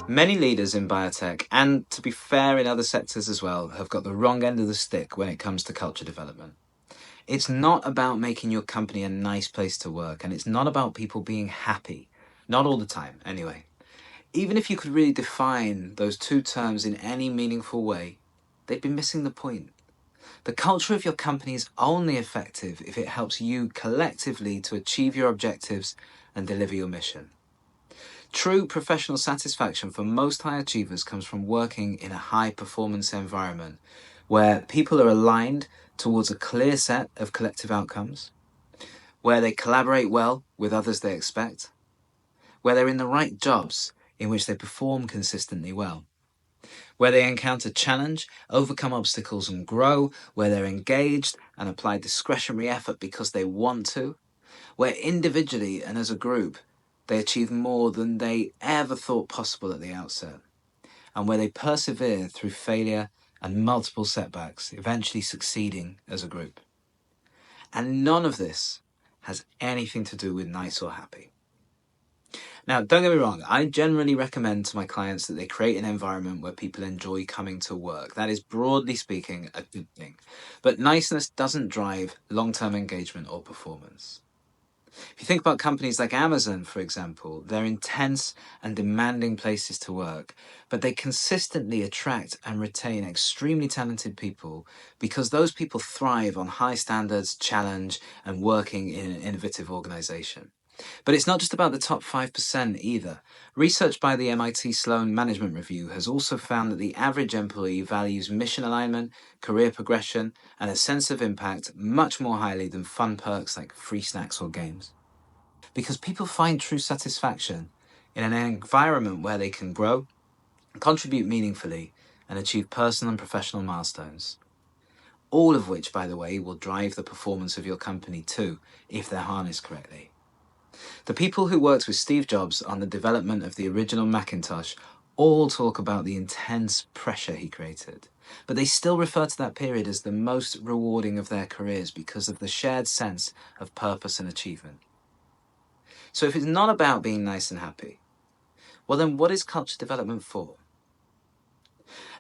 Many leaders in biotech, and to be fair in other sectors as well, have got the wrong end of the stick when it comes to culture development. It's not about making your company a nice place to work, and it's not about people being happy. Not all the time, anyway. Even if you could really define those two terms in any meaningful way, they'd be missing the point. The culture of your company is only effective if it helps you collectively to achieve your objectives and deliver your mission. True professional satisfaction for most high achievers comes from working in a high-performance environment where people are aligned towards a clear set of collective outcomes, where they collaborate well with others they expect, where they're in the right jobs in which they perform consistently well, where they encounter challenge, overcome obstacles and grow, where they're engaged and apply discretionary effort because they want to, where individually and as a group they achieve more than they ever thought possible at the outset, and where they persevere through failure and multiple setbacks, eventually succeeding as a group. And none of this has anything to do with nice or happy. Now, don't get me wrong, I generally recommend to my clients that they create an environment where people enjoy coming to work. That is, broadly speaking, a good thing. But niceness doesn't drive long-term engagement or performance. If you think about companies like Amazon, for example, they're intense and demanding places to work, but they consistently attract and retain extremely talented people because those people thrive on high standards, challenge, and working in an innovative organization. But it's not just about the top 5% either. Research by the MIT Sloan Management Review has also found that the average employee values mission alignment, career progression, and a sense of impact much more highly than fun perks like free snacks or games. Because people find true satisfaction in an environment where they can grow, contribute meaningfully, and achieve personal and professional milestones. All of which, by the way, will drive the performance of your company too, if they're harnessed correctly. The people who worked with Steve Jobs on the development of the original Macintosh all talk about the intense pressure he created, but they still refer to that period as the most rewarding of their careers because of the shared sense of purpose and achievement. So if it's not about being nice and happy, well then what is culture development for?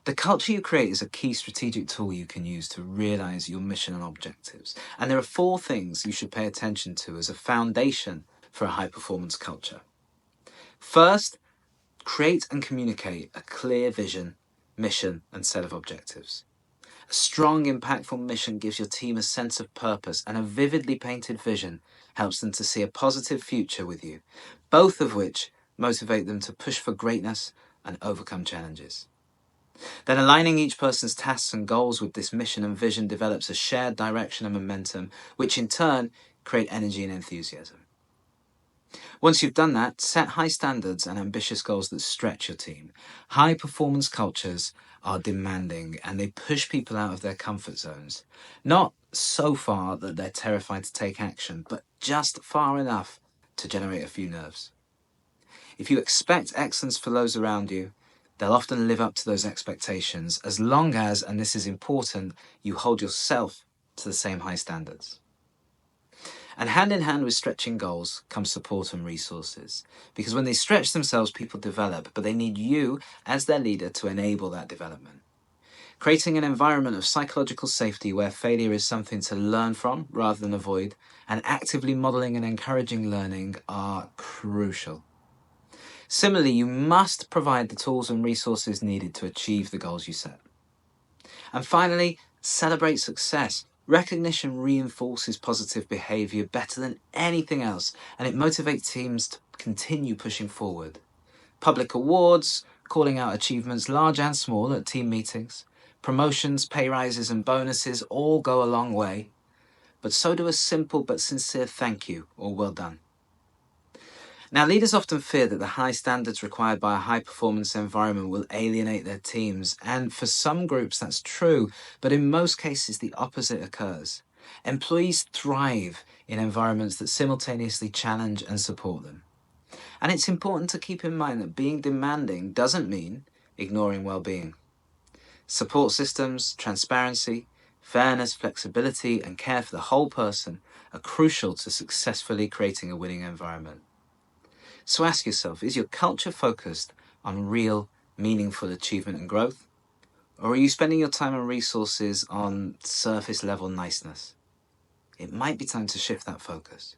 The culture you create is a key strategic tool you can use to realize your mission and objectives. And there are 4 things you should pay attention to as a foundation for a high-performance culture. First, create and communicate a clear vision, mission, and set of objectives. A strong, impactful mission gives your team a sense of purpose, and a vividly painted vision helps them to see a positive future with you, both of which motivate them to push for greatness and overcome challenges. Then aligning each person's tasks and goals with this mission and vision develops a shared direction and momentum, which in turn create energy and enthusiasm. Once you've done that, set high standards and ambitious goals that stretch your team. High-performance cultures are demanding and they push people out of their comfort zones. Not so far that they're terrified to take action, but just far enough to generate a few nerves. If you expect excellence for those around you, they'll often live up to those expectations as long as, and this is important, you hold yourself to the same high standards. And hand in hand with stretching goals comes support and resources. Because when they stretch themselves, people develop, but they need you as their leader to enable that development. Creating an environment of psychological safety where failure is something to learn from rather than avoid, and actively modeling and encouraging learning are crucial. Similarly, you must provide the tools and resources needed to achieve the goals you set. And finally, celebrate success. Recognition reinforces positive behavior better than anything else, and it motivates teams to continue pushing forward. Public awards, calling out achievements large and small at team meetings, promotions, pay rises and bonuses all go a long way, but so do a simple but sincere thank you or well done. Now, leaders often fear that the high standards required by a high-performance environment will alienate their teams, and for some groups that's true, but in most cases the opposite occurs. Employees thrive in environments that simultaneously challenge and support them. And it's important to keep in mind that being demanding doesn't mean ignoring well-being. Support systems, transparency, fairness, flexibility, and care for the whole person are crucial to successfully creating a winning environment. So ask yourself, is your culture focused on real, meaningful achievement and growth? Or are you spending your time and resources on surface level niceness? It might be time to shift that focus.